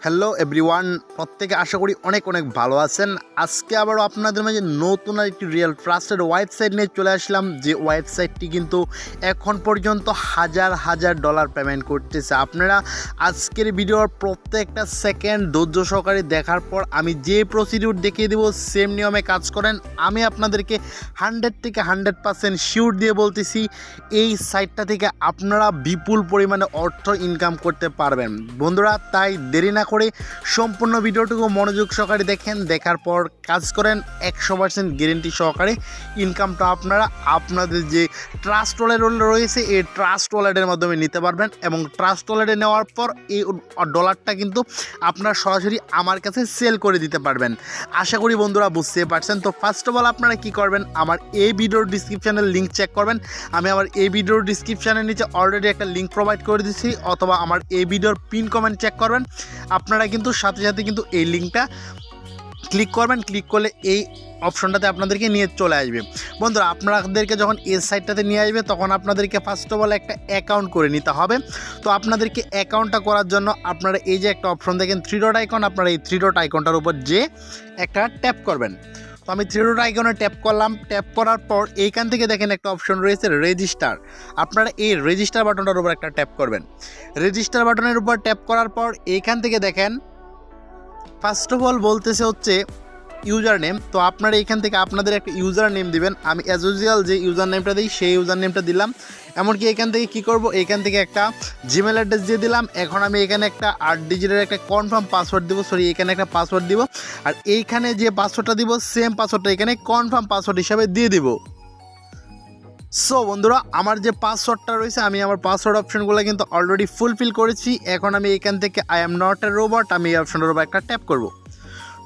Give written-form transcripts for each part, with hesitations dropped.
Hello everyone, প্রত্যেকে আশা করি অনেক অনেক ভালো আছেন। আজকে আবারও আপনাদের মাঝে নতুন একটি রিয়েল ট্রাস্টেড ওয়েবসাইট নিয়ে চলে আসলাম, যে ওয়েবসাইটটি কিন্তু এখন পর্যন্ত হাজার হাজার ডলার পেমেন্ট করতেছে। আপনারা আজকের ভিডিওর প্রত্যেকটা সেকেন্ড ধৈর্য সহকারে দেখার পর আমি যে প্রসিডিউর দেখিয়ে দেবো সেম নিয়মে কাজ করেন। আমি আপনাদেরকে 100 থেকে 100% শিওর দিয়ে বলতেছি, এই সাইটটা থেকে আপনারা বিপুল পরিমাণে অর্থ ইনকাম করতে পারবেন বন্ধুরা। তাই দেরি না করে সম্পূর্ণ ভিডিওটুকু মনোযোগ সহকারে দেখেন, দেখার পর কাজ করেন। 100% গ্যারেন্টি সহকারে ইনকামটা আপনারা আপনাদের যে ট্রাস্ট ওয়ালেট রয়েছে এই ট্রাস্ট ওয়ালেটের মাধ্যমে নিতে পারবেন, এবং ট্রাস্ট ওয়ালেটে নেওয়ার পর এই ডলারটা কিন্তু আপনারা সরাসরি আমার কাছে সেল করে দিতে পারবেন। আশা করি বন্ধুরা বুঝতে পারছেন। তো ফার্স্ট অফ অল আপনারা কি করবেন, আমার এই ভিডিওর ডিসক্রিপশানের লিঙ্ক চেক করবেন। আমি আমার এই ভিডিওর ডিসক্রিপশানের নিচে অলরেডি একটা লিঙ্ক প্রোভাইড করে দিচ্ছি, অথবা আমার এই ভিডিওর পিন কমেন্ট চেক করবেন। আপনারা কিন্তু সাথে সাথে কিন্তু এই লিঙ্কটা ক্লিক করবেন, ক্লিক করলে এই অপশনটাতে আপনাদেরকে নিয়ে চলে আসবে। বন্ধুরা আপনাদেরকে যখন এই সাইটটাতে নিয়ে আসবে তখন আপনাদেরকে ফার্স্ট অফ অল একটা অ্যাকাউন্ট করে নিতে হবে। তো আপনাদেরকে অ্যাকাউন্টটা করার জন্য আপনারা এই যে একটা অপশন দেখেন 3 ডট আইকন, আপনারা এই 3 ডট আইকনটার উপর যে একটা ট্যাপ করবেন। তো আমি 3 ডট আইকনে ট্যাপ করলাম। ট্যাপ করার পর এইখান থেকে দেখেন একটা অপশন রয়েছে রেজিস্টার। আপনারা এই রেজিস্টার বাটনটার উপর একটা ট্যাপ করবেন। রেজিস্টার বাটনের উপর ট্যাপ করার পর এইখান থেকে দেখেন ফার্স্ট অফ অল বলতেছে হচ্ছে ইউজার নেম। তো আপনারা এখান থেকে আপনাদের একটা ইউজার নেম দিবেন। আমি অ্যাজ ইউজুয়াল যে ইউজার নেমটা দিই সেই ইউজার নেমটা দিলাম। এমনকি এখান থেকে কি করব, এখান থেকে একটা জিমেল অ্যাড্রেস দিয়ে দিলাম। এখন আমি এখানে একটা 8 ডিজিটের একটা কনফার্ম পাসওয়ার্ড দিব, এখানে একটা পাসওয়ার্ড দিব, আর এইখানে যে পাসওয়ার্ডটা দিব সেম পাসওয়ার্ডটা এখানে কনফার্ম পাসওয়ার্ড হিসাবে দিয়ে দিব। সো বন্ধুরা আমার যে পাসওয়ার্ডটা রয়েছে আমি আমার পাসওয়ার্ড অপশনগুলো কিন্তু অলরেডি ফুলফিল করেছি। এখন আমি এখান থেকে I am not a robot, আমি এই অপশনের উপর একটা ট্যাপ করব।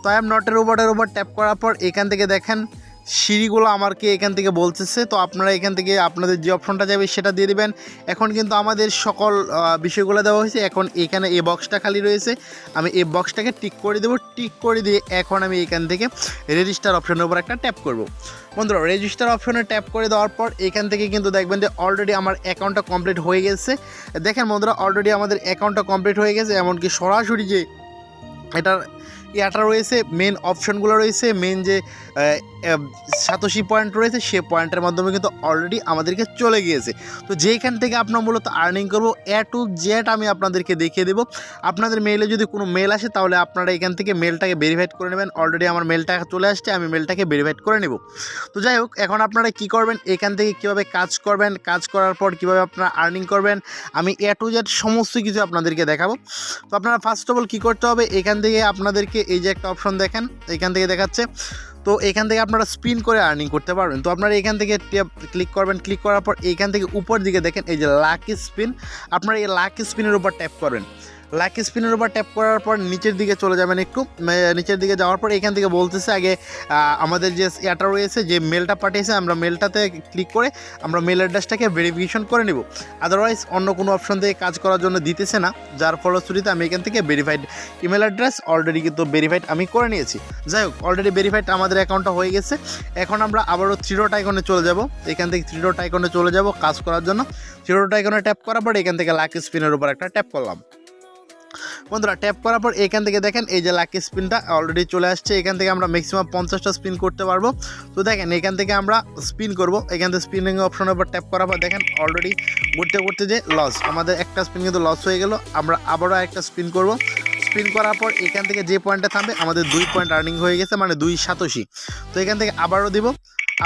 তো আই এম নট এ রোবটের উপর ট্যাপ করার পর এখান থেকে দেখেন সিঁড়িগুলো আমাকে এখান থেকে বলতেছে। তো আপনারা এখান থেকে আপনাদের যে অপশনটা যাবে সেটা দিয়ে দিবেন। এখন কিন্তু আমাদের সকল বিষয়গুলো দেওয়া হয়েছে। এখন এখানে এই বক্সটা খালি রয়েছে, আমি এই বক্সটাকে টিক করে দেবো। টিক করে দিয়ে এখন আমি এখান থেকে রেজিস্টার অপশনের উপর একটা ট্যাপ করব। বন্ধুরা রেজিস্টার অপশনে ট্যাপ করে দেওয়ার পর এখান থেকে কিন্তু দেখবেন যে অলরেডি আমার অ্যাকাউন্টটা কমপ্লিট হয়ে গেছে। দেখেন বন্ধুরা অলরেডি আমাদের অ্যাকাউন্টটা কমপ্লিট হয়ে গেছে। এমনকি সরাসরি যে এটা রয়েছে মেন অপশনগুলো রয়েছে, মেন যে সাতোশি পয়েন্ট রয়েছে সে পয়েন্টের মাধ্যমে কিন্তু অলরেডি আমাদেরকে চলে গিয়েছে। তো যেখান থেকে আপনার মূলত আর্নিং করবো এ টু জেড আমি আপনাদেরকে দেখিয়ে দেবো। আপনাদের মেইলে যদি কোনো মেল আসে তাহলে আপনারা এখান থেকে মেলটাকে ভেরিফাইড করে নেবেন। অলরেডি আমার মেলটা চলে আসছে, আমি মেলটাকে ভেরিফাইড করে নেব। তো যাই হোক এখন আপনারা কি করবেন, এখান থেকে কীভাবে কাজ করবেন, কাজ করার পর কীভাবে আপনারা আর্নিং করবেন আমি এ টু জেড সমস্ত কিছু আপনাদেরকে দেখাবো। তো আপনারা ফার্স্ট অফ অল কী করতে হবে, এখান থেকে আপনাদেরকে এই যে একটা অপশন দেখেন এখান থেকে দেখাচ্ছে। তো এখান থেকে আপনারা স্পিন করে আর্নিং করতে পারবেন। তো আপনারা এখান থেকে ক্লিক করবেন। ক্লিক করার পর এইখান থেকে উপর দিকে দেখেন এই যে লাকি স্পিন, আপনারা এই লাকি স্পিনের উপর ট্যাপ করবেন। লাকি স্পিনের উপর ট্যাপ করার পর নিচের দিকে চলে যাবেন, একটু নিচের দিকে যাওয়ার পর এখান থেকে বলতেছে আগে আমাদের যে এটা রয়েছে যে মেলটা পাঠিয়েছে আমরা মেলটাতে ক্লিক করে আমরা মেল অ্যাড্রেসটাকে ভেরিফিকেশন করে নেব। আদারওয়াইজ অন্য কোনো অপশন থেকে কাজ করার জন্য দিতেছে না, যার ফলশ্রুতিতে আমি এখান থেকে ভেরিফাইড ইমেল অ্যাড্রেস অলরেডি কিন্তু ভেরিফাইড আমি করে নিয়েছি। যাই হোক অলরেডি ভেরিফাইড আমাদের অ্যাকাউন্টটা হয়ে গেছে। এখন আমরা আবারও 3 ডট আইকনে চলে যাব। এখান থেকে 3 ডট আইকনে চলে যাব কাজ করার জন্য। 3 ডট আইকনে ট্যাপ করার পর এখান থেকে লাকি স্পিনের উপর একটা ট্যাপ করলাম। বন্ধুরা ট্যাপ করার পর এখান থেকে দেখেন এই যে লাকি স্পিনটা অলরেডি চলে আসছে। এখান থেকে আমরা ম্যাক্সিমাম 50টা স্পিন করতে পারবো। তো দেখেন এখান থেকে আমরা স্পিন করব। এখান থেকে স্পিনিং অপশনের উপর ট্যাপ করার পর দেখেন অলরেডি ঘুরতে ঘুরতে যে লস, আমাদের একটা স্পিন কিন্তু লস হয়ে গেল। আমরা আবারও একটা স্পিন করব। স্পিন করার পর এখান থেকে যে পয়েন্টটা থামবে আমাদের 2 পয়েন্ট আর্নিং হয়ে গেছে, মানে 2 সাতোশি। তো এখান থেকে আবারও দিব,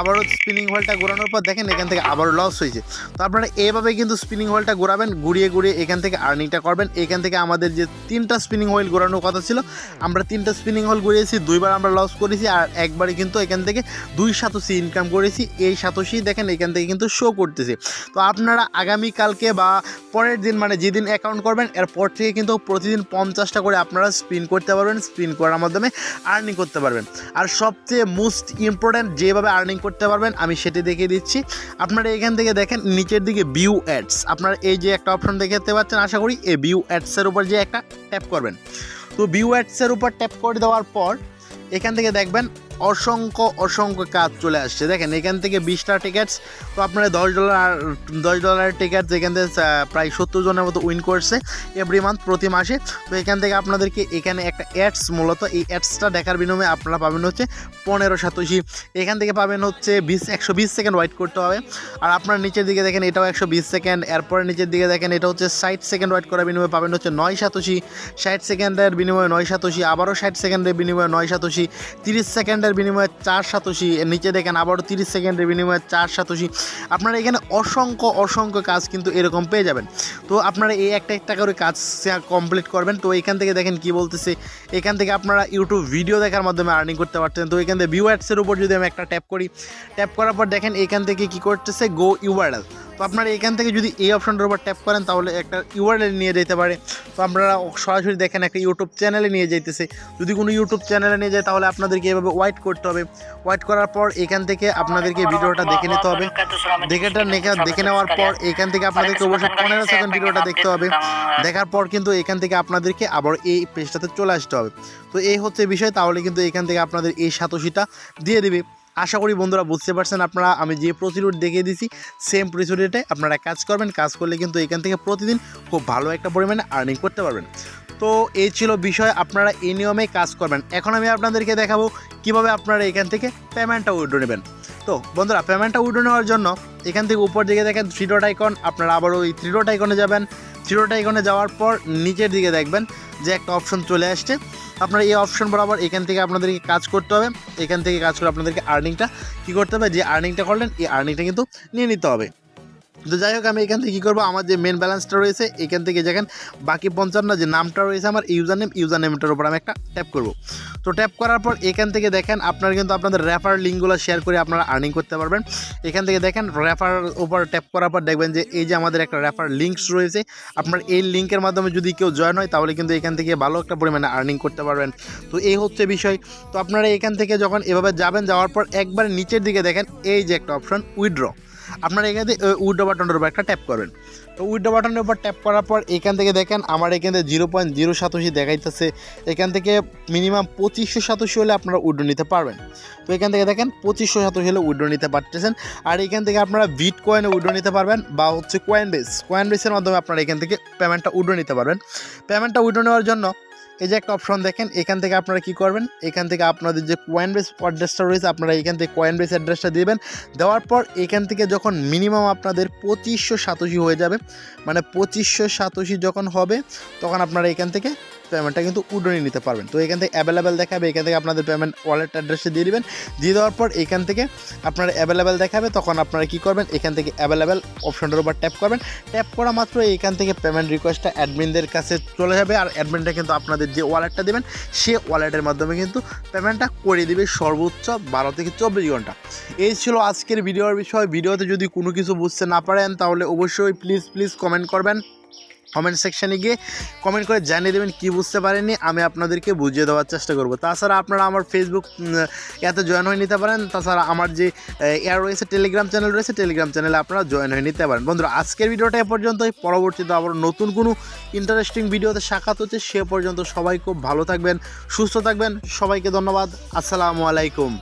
আবারও স্পিনিং হোলটা ঘোরানোর পর দেখেন এখান থেকে আবারও লস হয়েছে। তো আপনারা এইভাবে কিন্তু স্পিনিং হোলটা ঘোরাবেন, ঘুরিয়ে ঘুরিয়ে এখান থেকে আর্নিংটা করবেন। এখান থেকে আমাদের যে 3টা স্পিনিং হোল ঘোরানোর কথা ছিল আমরা 3টা স্পিনিং হোল ঘুরিয়েছি, 2বার আমরা লস করেছি, আর একবারই কিন্তু এখান থেকে 2 সাতোশি ইনকাম করেছি। এই সাতোশি দেখেন এখান থেকে কিন্তু শো করতেছে। তো আপনারা আগামীকালকে বা পরের দিন মানে যেদিন অ্যাকাউন্ট করবেন এরপর থেকে কিন্তু প্রতিদিন 50টা করে আপনারা স্পিন করতে পারবেন। স্পিন করার মাধ্যমে আর্নিং করতে পারবেন। আর সবচেয়ে মোস্ট ইম্পর্ট্যান্ট যেভাবে আর্নিং করতে পারবেন আমি সেটি দেখিয়ে দিচ্ছি। আপনারা এখান থেকে দেখেন নিচের দিকে ভিউ অ্যাডস, আপনারা এই যে একটা অপশন দেখতে পাচ্ছেন আশা করি, এই ভিউ অ্যাডসের উপর যে একটা ট্যাপ করবেন। তো ভিউ অ্যাডসের উপর ট্যাপ করে দেওয়ার পর এখান থেকে দেখবেন অসংখ্য কাজ চলে আসছে। দেখেন এখান থেকে 20টা টিকিটস, তো আপনারা $10 টিকিট এখান থেকে প্রায় 70 জনের মতো উইন করছে এভরি মান্থ, প্রতি মাসে। তো এখান থেকে আপনাদেরকে এখানে একটা অ্যাডস, মূলত এই অ্যাডসটা দেখার বিনিময়ে আপনারা পাবেন হচ্ছে 15 সাতোশি। এখান থেকে পাবেন হচ্ছে 120 সেকেন্ড ওয়েট করতে হবে। আর আপনার নিচের দিকে দেখেন এটাও 120 সেকেন্ড, এরপরে নিচের দিকে দেখেন এটা হচ্ছে 60 সেকেন্ড ওয়েট করার বিনিময়ে পাবেন হচ্ছে 9 সাতোশি, 60 সেকেন্ডের বিনিময়ে 9 সাতোশি, আবারও 60 সেকেন্ডের বিনিময়ে 9 সাতোশি, 30 সেকেন্ডের বিনিময়ে 4 সাতোশি, এর নিচে দেখেন আবারও 30 সেকেন্ডের বিনিময়ে 4 সাতোশি। আপনারা এখানে অসংখ্য কাজ কিন্তু এরকম পেয়ে যাবেন। তো আপনারা এই একটা করে কাজ কমপ্লিট করবেন। তো এখান থেকে দেখেন কি বলতেছে, এখান থেকে আপনারা ইউটিউব ভিডিও দেখার মাধ্যমে আর্নিং করতে পারতেন। তো এখান থেকে ভিউ অ্যাডসের উপর যদি আমি একটা ট্যাপ করি, ট্যাপ করার পর দেখেন এখান থেকে কি করতেছে, গো ইউআরএল। তো আপনারা এখান থেকে যদি এই অপশনটার উপর ট্যাপ করেন তাহলে একটা ইউআরএল নিয়ে যেতে পারে। তো আপনারা সরাসরি দেখেন একটা ইউটিউব চ্যানেলে নিয়ে যাইতেছে। যদি কোনো ইউটিউব চ্যানেলে নিয়ে যায় তাহলে আপনাদেরকে এভাবে ওয়েট করতে হবে। ওয়েট করার পর এখান থেকে আপনাদেরকে ভিডিওটা দেখে নিতে হবে। দেখে নেওয়ার পর এখান থেকে আপনাদেরকে অবশ্যই 15 সেকেন্ড ভিডিওটা দেখতে হবে। দেখার পর কিন্তু এখান থেকে আপনাদেরকে আবার এই পেজটাতে চলে আসতে হবে। তো এই হচ্ছে বিষয়। তাহলে কিন্তু এখান থেকে আপনাদের এই সাতোশিটা দিয়ে দেবে। আশা করি বন্ধুরা বুঝতে পারছেন। আপনারা আমি যে প্রসিডিউর দেখিয়ে দিয়েছি সেম প্রসিডিউরে আপনারা কাজ করবেন। কাজ করলে কিন্তু এখান থেকে প্রতিদিন খুব ভালো একটা পরিমাণে আর্নিং করতে পারবেন। তো এই ছিল বিষয়, আপনারা এই নিয়মে কাজ করবেন। এখন আমি আপনাদেরকে দেখাবো কিভাবে আপনারা এখান থেকে পেমেন্টটা উইথড্র নেবেন। তো বন্ধুরা, পেমেন্টটা উইথড্র নেওয়ার জন্য এখান থেকে উপর দিকে দেখেন 3 ডট আইকন, আপনারা আবার ওই 3 ডট আইকনে যাবেন। 3 ডট আইকনে যাওয়ার পর নিচের দিকে দেখবেন যে একটা অপশন চলে আসছে। আপনারা এই অপশন বরাবর এখান থেকে আপনাদেরকে কাজ করতে হবে। এখান থেকে কাজ করে আপনাদেরকে আর্নিংটা কী করতে হবে, যে আর্নিংটা করলেন এই আর্নিংটা কিন্তু নিয়ে নিতে হবে। তো যাই হোক, আমি এখান থেকে কী করবো, আমার যে মেন ব্যালেন্সটা রয়েছে এখান থেকে দেখেন বাকি 55 যে নামটা রয়েছে আমার ইউজার নেমটার উপর আমি একটা ট্যাপ করব। তো ট্যাপ করার পর এখান থেকে দেখেন আপনারা কিন্তু আপনাদের রেফার লিঙ্কগুলো শেয়ার করে আপনারা আর্নিং করতে পারবেন। এখান থেকে দেখেন রেফার উপর ট্যাপ করার পর দেখবেন যে এই যে আমাদের একটা রেফার লিঙ্কস রয়েছে। আপনার এই লিঙ্কের মাধ্যমে যদি কেউ জয়েন হয় তাহলে কিন্তু এখান থেকে ভালো একটা পরিমাণে আর্নিং করতে পারবেন। তো এই হচ্ছে বিষয়। তো আপনারা এখান থেকে যখন এভাবে যাবেন, যাওয়ার পর একবার নিচের দিকে দেখেন এই যে একটা অপশন উইথড্র, আপনারা এখান থেকে উইথড্র বাটনের উপর একটা ট্যাপ করবেন। তো উইথড্র বাটনের উপর ট্যাপ করার পর এখান থেকে দেখেন আমার এখান থেকে 0.0 সাতোশি দেখাইতেছে। এখান থেকে মিনিমাম 2500 সাতোশি হলে আপনারা উইথড্র নিতে পারবেন। তো এখান থেকে দেখেন 2500 সাতোশি হলে উইথড্র নিতে পারতেছেন। আর এখান থেকে আপনারা বিটকয়েনে উইথড্র নিতে পারবেন বা হচ্ছে কয়েনবেসের মাধ্যমে আপনারা এখান থেকে পেমেন্টটা উইথড্র নিতে পারবেন। পেমেন্টটা উইথড্র নেওয়ার জন্য এই যে একটা অপশন দেখেন, এখান থেকে আপনারা কি করবেন, এখান থেকে আপনাদের যে কয়েনবেস অ্যাড্রেসটা রয়েছে আপনারা এখান থেকে কয়েনবেস অ্যাড্রেসটা দিবেন। দেওয়ার পর এখান থেকে যখন মিনিমাম আপনাদের 2500 সাতোশি হয়ে যাবে, মানে 2500 সাতোশি যখন হবে তখন আপনারা এখান থেকে পেমেন্টটা কিন্তু উইথড্র নিতে পারবেন। তো এখান থেকে অ্যাভেলেবেল দেখাবে, এখান থেকে আপনাদের পেমেন্ট ওয়ালেট অ্যাড্রেসে দিয়ে দিবেন। দিয়ে দেওয়ার পর এখান থেকে আপনারা অ্যাভেলেবেল দেখাবে, তখন আপনারা কী করবেন, এখান থেকে অ্যাভেলেবেল অপশনটার উপর ট্যাপ করবেন। ট্যাপ করা মাত্র এখান থেকে পেমেন্ট রিকোয়েস্টটা অ্যাডমিনদের কাছে চলে যাবে। আর অ্যাডমিনটা কিন্তু আপনাদের যে ওয়ালেটটা দেবেন সে ওয়ালেটের মাধ্যমে কিন্তু পেমেন্টটা করে দিবে সর্বোচ্চ 12 থেকে 24 ঘন্টা। এই ছিল আজকের ভিডিওর বিষয়। ভিডিওতে যদি কোনো কিছু বুঝতে না পারেন তাহলে অবশ্যই প্লিজ কমেন্ট করবেন। কমেন্ট সেকশানে গিয়ে কমেন্ট করে জানিয়ে দেবেন কী বুঝতে পারেননি, আমি আপনাদেরকে বুঝিয়ে দেওয়ার চেষ্টা করব। তাছাড়া আপনারা আমার ফেসবুক এতে জয়েন হয়ে নিতে পারেন। তাছাড়া আমার যে রয়েছে টেলিগ্রাম চ্যানেল রয়েছে, টেলিগ্রাম চ্যানেলে আপনারা জয়েন হয়ে নিতে পারেন। বন্ধুরা, আজকের ভিডিওটা এ পর্যন্তই। পরবর্তীতে আবার নতুন কোনো ইন্টারেস্টিং ভিডিওতে সাক্ষাৎ হচ্ছে। সে পর্যন্ত সবাই খুব ভালো থাকবেন, সুস্থ থাকবেন। সবাইকে ধন্যবাদ। আসসালামু আলাইকুম।